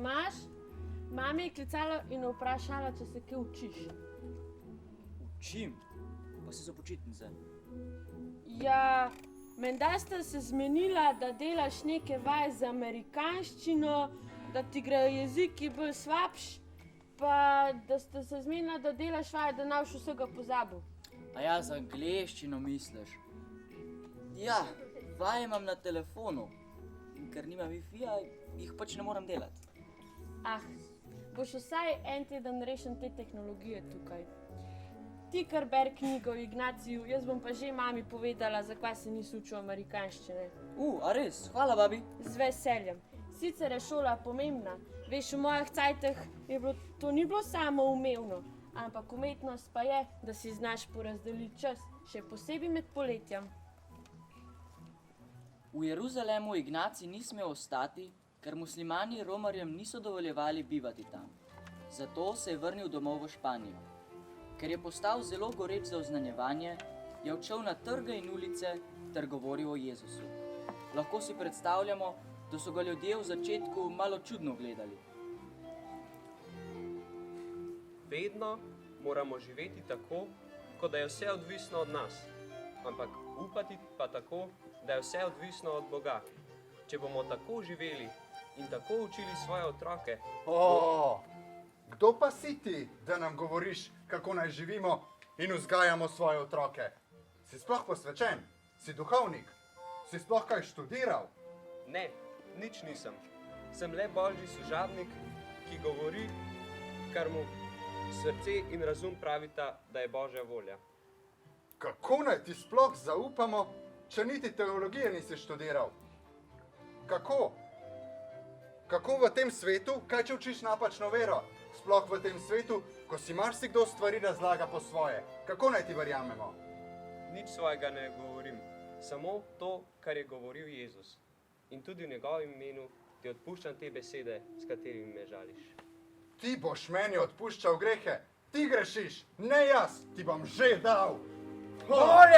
Tomaž, mami je klicala in vprašala, če se kaj učiš. Učim? Pa si za počitnice. Ja, menda sta se zmenila, da delaš neke vaje za amerikanščino, da ti grejo jeziki bolj slabš, pa da sta se zmenila, da delaš vaje, da ne boš vsega pozabil. A ja, za angleščino misliš? Ja, vaje imam na telefonu. In ker nima Wi-Fi-ja, jih pač ne moram delati. Ah, boš vsaj en teden rešen te tehnologije tukaj. Ti kar ber knjigo o Ignaciju, jaz bom pa že mami povedala, zakaj se nisi učil amerikanščine. A res? Hvala, babi. Z veseljem. Sicer je šola pomembna. Veš, v mojih cajtih to ni bilo samoumevno, ampak umetnost pa je, da si znaš porazdeliti čas, še posebej med poletjem. V Jeruzalemu Ignacij ni smel ostati, ker muslimani romarjem niso dovoljevali bivati tam. Zato se je vrnil domov v Španijo. Ker je postal zelo goreč za oznanjevanje, je odšel na trge in ulice ter govoril o Jezusu. Lahko si predstavljamo, da so ga ljudje v začetku malo čudno gledali. Vedno moramo živeti tako, kot da je vse odvisno od nas, ampak upati pa tako, da je vse odvisno od Boga. Če bomo tako živeli in tako učili svoje otroke... Kdo pa si ti, da nam govoriš, kako naj živimo in vzgajamo svoje otroke? Si sploh posvečen? Si duhovnik? Si sploh kaj študiral? Ne, nič nisem. Sem le Božji služabnik, ki govori, kar mu srce in razum pravita, da je Božja volja. Kako naj ti sploh zaupamo, če niti teologije nisi študiral? Kako? Kako v tem svetu, kaj če učiš napačno vero? Sploh v tem svetu, ko si marsikdo stvari razlaga po svoje. Kako naj ti verjamemo? Nič svojega ne govorim, samo to, kar je govoril Jezus. In tudi v njegovem imenu ti odpuščam te besede, s katerimi me žališ. Ti boš meni odpuščal grehe, ti grešiš, ne jaz, ti bom že dal. Dovolj!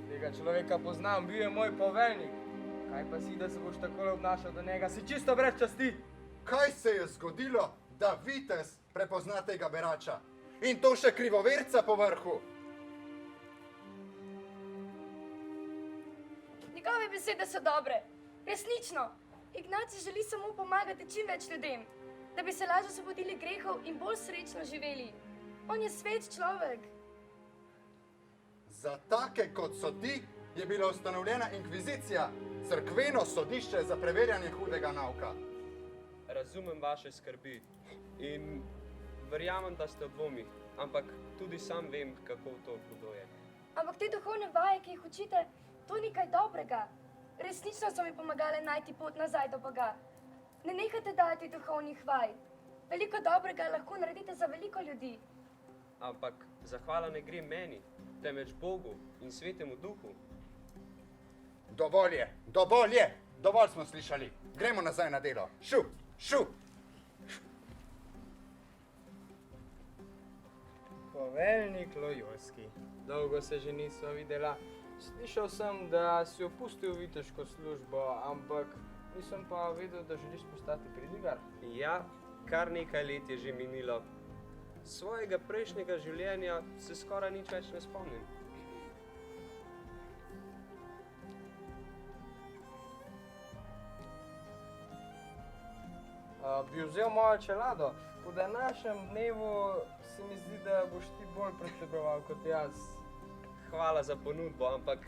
Tega človeka poznam, bil je moj poveljnik. Kaj pa si, da se boš takole obnašal do njega, si čisto brez časti. Kaj se je zgodilo, da vitez prepozna tega berača? In to še krivoverca po vrhu. Njegove besede so dobre, resnično. Ignacij želi samo pomagati čim več ljudem, da bi se lažje osvobodili grehov in bolj srečno živeli. On je svet človek. Za take, kot so ti, je bila ustanovljena inkvizicija, cerkveno sodišče za preverjanje hudega nauka. Razumem vaše skrbi in verjamem, da ste v dvomih, ampak tudi sam vem, kako to hudo je. Ampak te duhovne vaje, ki jih učite, to ni kaj dobrega. Resnično so mi pomagale najti pot nazaj do Boga. Ne nehajte dajati duhovnih vaj. Veliko dobrega lahko naredite za veliko ljudi. Ampak zahvala ne gre meni, temveč Bogu in Svetemu Duhu. Dovolj je, dovolj smo slišali. Gremo nazaj na delo. Šu! Poveljnik Lojolski, dolgo se že nisva videla. Slišal sem, da si opustil viteško službo, ampak nisem pa vedel, da želiš postati pridigar. Ja, kar nekaj let je že minilo. Svojega prejšnjega življenja se skoraj nič več ne spomnim. Bi vzel mojo čelado. Po današnjem dnevu se mi zdi, da boš ti bolj pretreboval kot jaz. Hvala za ponudbo, ampak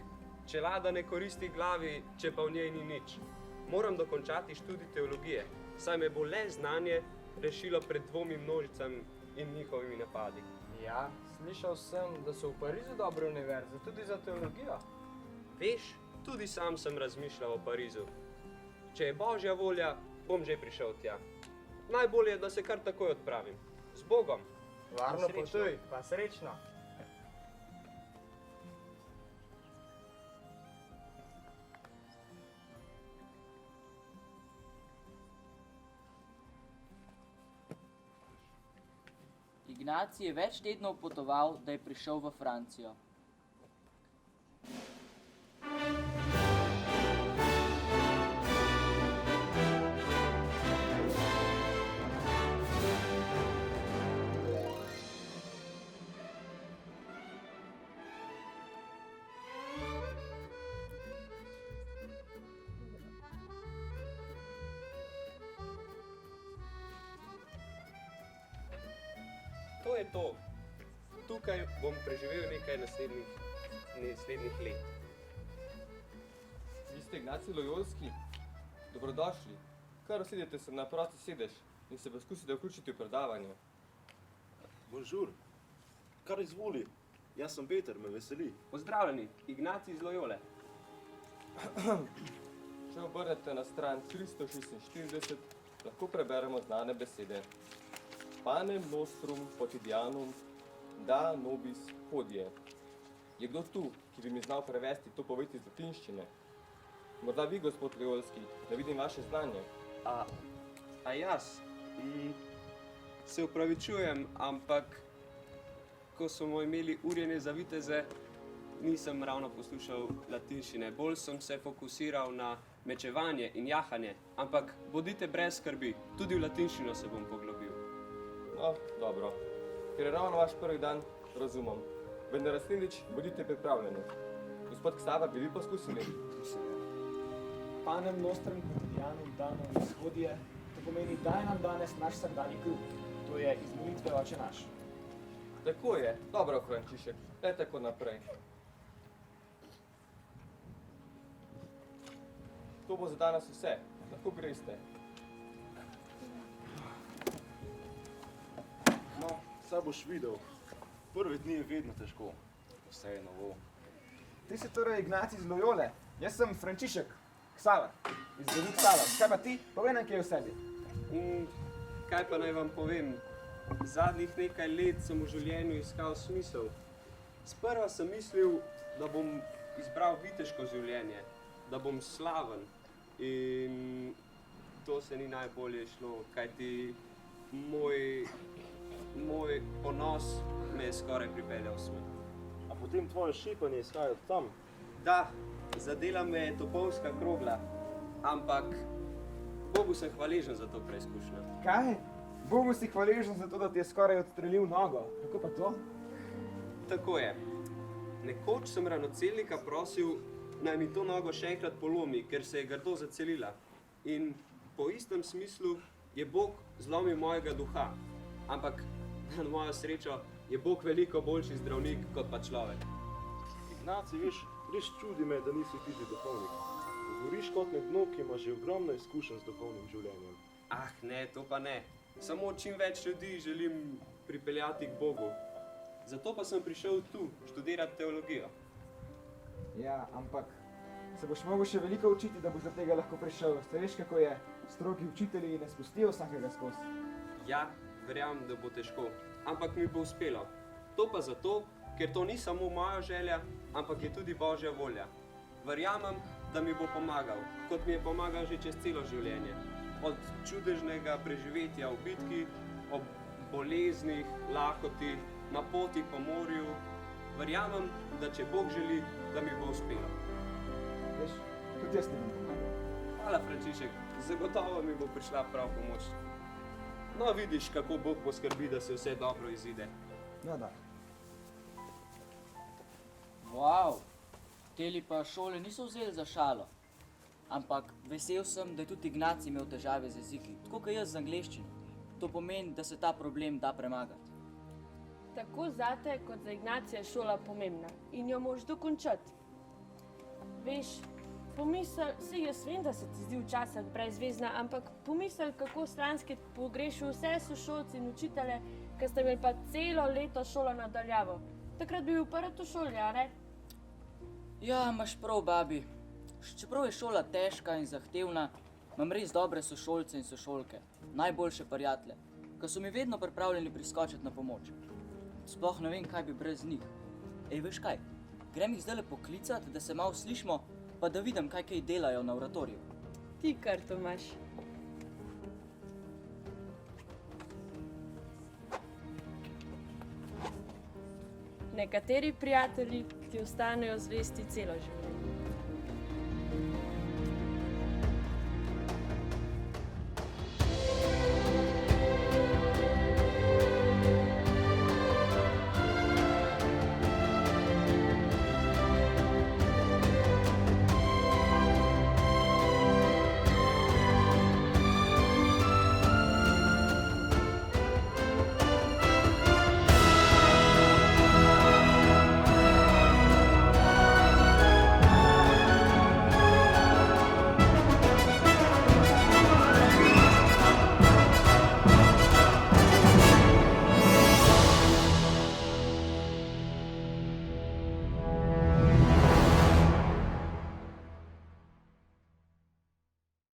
čelada ne koristi glavi, če pa v njej ni nič. Moram dokončati študij teologije, saj me bo le znanje rešilo pred dvomi množicam in njihovimi napadi. Ja, slišal sem, da so v Parizu dobre univerze, tudi za teologijo. Veš, tudi sam sem razmišljal o Parizu. Če je Božja volja, bom že prišel tja. Najbolje je, da se kar takoj odpravim. Z Bogom! Varno potuj, pa srečno! Ignacij je več tednov potoval, da je prišel v Francijo. je to. Tukaj bom preživel nekaj naslednjih let. Vi ste Ignacij Lojolski? Dobrodošli. Kar usedete se na prosti sedež in se poskusite vključiti v predavanje. Bonjour. Kar izvoli. Jaz sem Peter, me veseli. Pozdravljeni, Ignacij iz Lojole. Če obrnete na stran 346, lahko preberemo znane besede. Panem nostrum quotidianum da nobis hodie. Je kdo tu, ki bi mi znal prevesti to poved iz latinščine? Morda vi, gospod Lojolski, da vidim vaše znanje. A jaz? Se upravičujem, ampak ko smo imeli urjenje za viteze, nisem ravno poslušal latinščine. Bolj sem se fokusiral na mečevanje in jahanje, ampak bodite brez skrbi, tudi v latinščino se bom poglobil. No, dobro. Ker je ravno vaš prvi dan, razumem. Vendar naslednjič bodite pripravljeni. Gospod Ksaver, bi vi poskusili? Panem nostrum quotidianum da nobis hodie, to pomeni, daj nam danes naš vsakdanji kruh. To je iz molitve Oče naš. Tako je. Dobro, Frančišek. Le tako naprej. To bo za danes vse. Lahko greste. No, saj boš videl. Prvi dni je vedno težko. Vse je novo. Ti si torej Ignacij iz Lojole. Jaz sem Frančišek Ksaver, iz rodu Ksaver. Kaj pa ti? Povej nam kaj o sebi. Kaj pa naj vam povem? Zadnjih nekaj let sem v življenju iskal smisel. Sprva sem mislil, da bom izbral viteško življenje, da bom slaven. In to se ni najbolje šlo, kajti moj ponos me je skoraj pripeljal v smrt. A potem tvoje šipanje izhaja od tam? Da, zadela me je topovska krogla, ampak Bogu sem hvaležen za to preizkušnjo. Kaj? Bogu si hvaležen za to, da ti je skoraj odstrelil nogo. Kako pa to? Tako je. Nekoč sem ranocelnika prosil, naj mi to nogo še enkrat polomi, ker se je grdo zacelila. In po istem smislu je Bog zlomil mojega duha. Ampak na mojo srečo je Bog veliko boljši zdravnik kot pa človek. Ignacij, veš, res čudi me, da nisi ti že duhovnik. Govoriš kot nekdo, ki ima že ogromno izkušenj z duhovnim življenjem. Ah, ne, to pa ne. Samo čim več ljudi želim pripeljati k Bogu. Zato pa sem prišel tu študirati teologijo. Ja, ampak se boš mogel še veliko učiti, da boš do tega lahko prišel. Ste veš, kako je? Strogi učitelji ne spustijo vsakega skozi. Ja, verjamem, da bo težko, ampak mi bo uspelo. To pa zato, ker to ni samo moja želja, ampak je tudi Božja volja. Verjamem, da mi bo pomagal, kot mi je pomagal že čez celo življenje. Od čudežnega preživetja v bitki, ob boleznih, lakoti, na poti po morju. Verjamem, da če Bog želi, da mi bo uspelo. Veš, tudi jaz ti bom pomagal. Hvala, Frančišek, zagotovo mi bo prišla prav pomoč. No, vidiš, kako Bog poskrbi, da se vse dobro izide. No, da. Wow, teli pa šole niso vzeli za šalo. Ampak vesel sem, da je tudi Ignacij imel težave z jeziki, tako kot jaz z angleščino. To pomeni, da se ta problem da premagati. Tako zate kot za Ignacija je šola pomembna in jo moraš dokončati. Veš, pomisel, saj jaz vem, da se ti zdi včasih brezvezna, ampak pomisel, kako stranski pogrešil vse sošolci in učitelje, ker ste imeli pa celo leto šolo nadaljavo. Takrat bi bil prvi v šoli, a ne? Ja, imaš prav, babi. Čeprav je šola težka in zahtevna, imam res dobre sošolce in sošolke, najboljše prijatelje, ki so mi vedno pripravljeni priskočiti na pomoč. Sploh ne vem, kaj bi brez njih. Ej, veš kaj, grem jih zdajle poklicati, da se malo slišimo, pa da vidim, kaj delajo na oratoriju. Ti kar, Tomaž. Nekateri prijatelji ti ostanejo zvesti celo življenje.